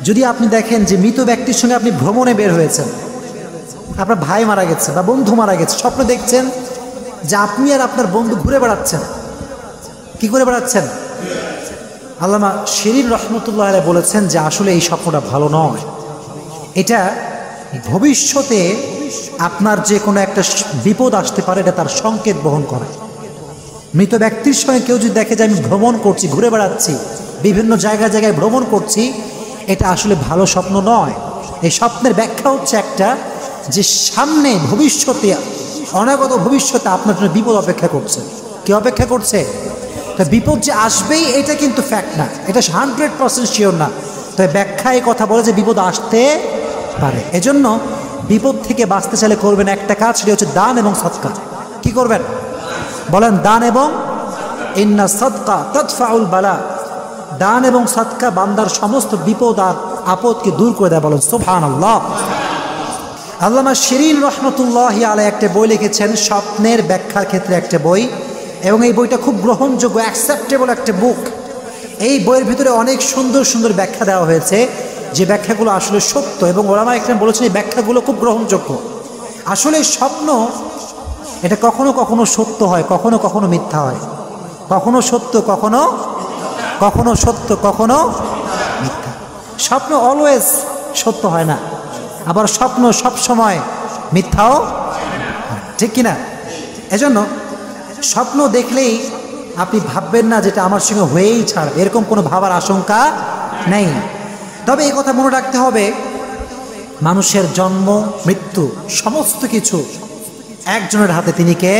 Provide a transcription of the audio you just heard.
যদি আপনি দেখেন যে মৃত ব্যক্তির সঙ্গে আপনি ভ্রমণে বের হয়েছেন, আপনার ভাই মারা গেছে বা বন্ধু মারা গেছে, স্বপ্ন দেখছেন যে আপনি আর আপনার বন্ধু ঘুরে বেড়াচ্ছেন। কি করে বেড়াচ্ছেন? আল্লামা শিরিন রহমতুল্লাহ আলাইহি বলেছেন যে আসলে এই স্বপ্নটা ভালো নয়। এটা ভবিষ্যতে আপনার যে কোনো একটা বিপদ আসতে পারে, এটা তার সংকেত বহন করে। মৃত ব্যক্তির সঙ্গে কেউ যদি দেখে যে আমি ভ্রমণ করছি, ঘুরে বেড়াচ্ছি, বিভিন্ন জায়গায় জায়গায় ভ্রমণ করছি, এটা আসলে ভালো স্বপ্ন নয়। এই স্বপ্নের ব্যাখ্যা হচ্ছে একটা, যে সামনে ভবিষ্যতে, অনাগত ভবিষ্যতে আপনার জন্য বিপদ অপেক্ষা করছে। কি অপেক্ষা করছে? তা বিপদ যে আসবেই এটা কিন্তু ফ্যাক্ট না, এটা 100% শিওর না। তবে ব্যাখ্যা এই কথা বলে যে বিপদ আসতে পারে। এজন্য বিপদ থেকে বাঁচতে চাইলে করবেন একটা কাজ, সেটা হচ্ছে দান এবং সদকা। কি করবেন বলেন? দান এবং, ইন্না সদকা তাদফাউল বালা। দান এবং সদকা বান্দার সমস্ত বিপদ আর আপদকে দূর করে দেয়। বলেন সুবহানাল্লাহ। আল্লামা শিরিন রহমতুল্লাহি আলাইহি একটা বই লিখেছেন স্বপ্নের ব্যাখ্যার ক্ষেত্রে একটা বই, এবং এই বইটা খুব গ্রহণযোগ্য, অ্যাকসেপ্টেবল একটা বুক। এই বইয়ের ভিতরে অনেক সুন্দর সুন্দর ব্যাখ্যা দেওয়া হয়েছে, যে ব্যাখ্যাগুলো আসলে সত্য, এবং ওলামা ইকরাম বলেছেন এই ব্যাখ্যাগুলো খুব গ্রহণযোগ্য। আসলে স্বপ্ন এটা কখনো কখনো সত্য হয়, কখনো কখনো মিথ্যা হয়, কখনো সত্য কখনো সত্য কখনো মিথ্যা। স্বপ্ন অলওয়েজ সত্য হয় না, আবার স্বপ্ন সব সময় মিথ্যাও, ঠিক কিনা? এজন্য স্বপ্ন দেখলেই আপনি ভাববেন না যেটা আমার সঙ্গে হয়েই ছাড়বে, এরকম কোনো ভাবার আশঙ্কা নেই। তবে এই কথা মনে রাখতে হবে, মানুষের জন্ম মৃত্যু সমস্ত কিছু একজনের হাতে, তিনি কে?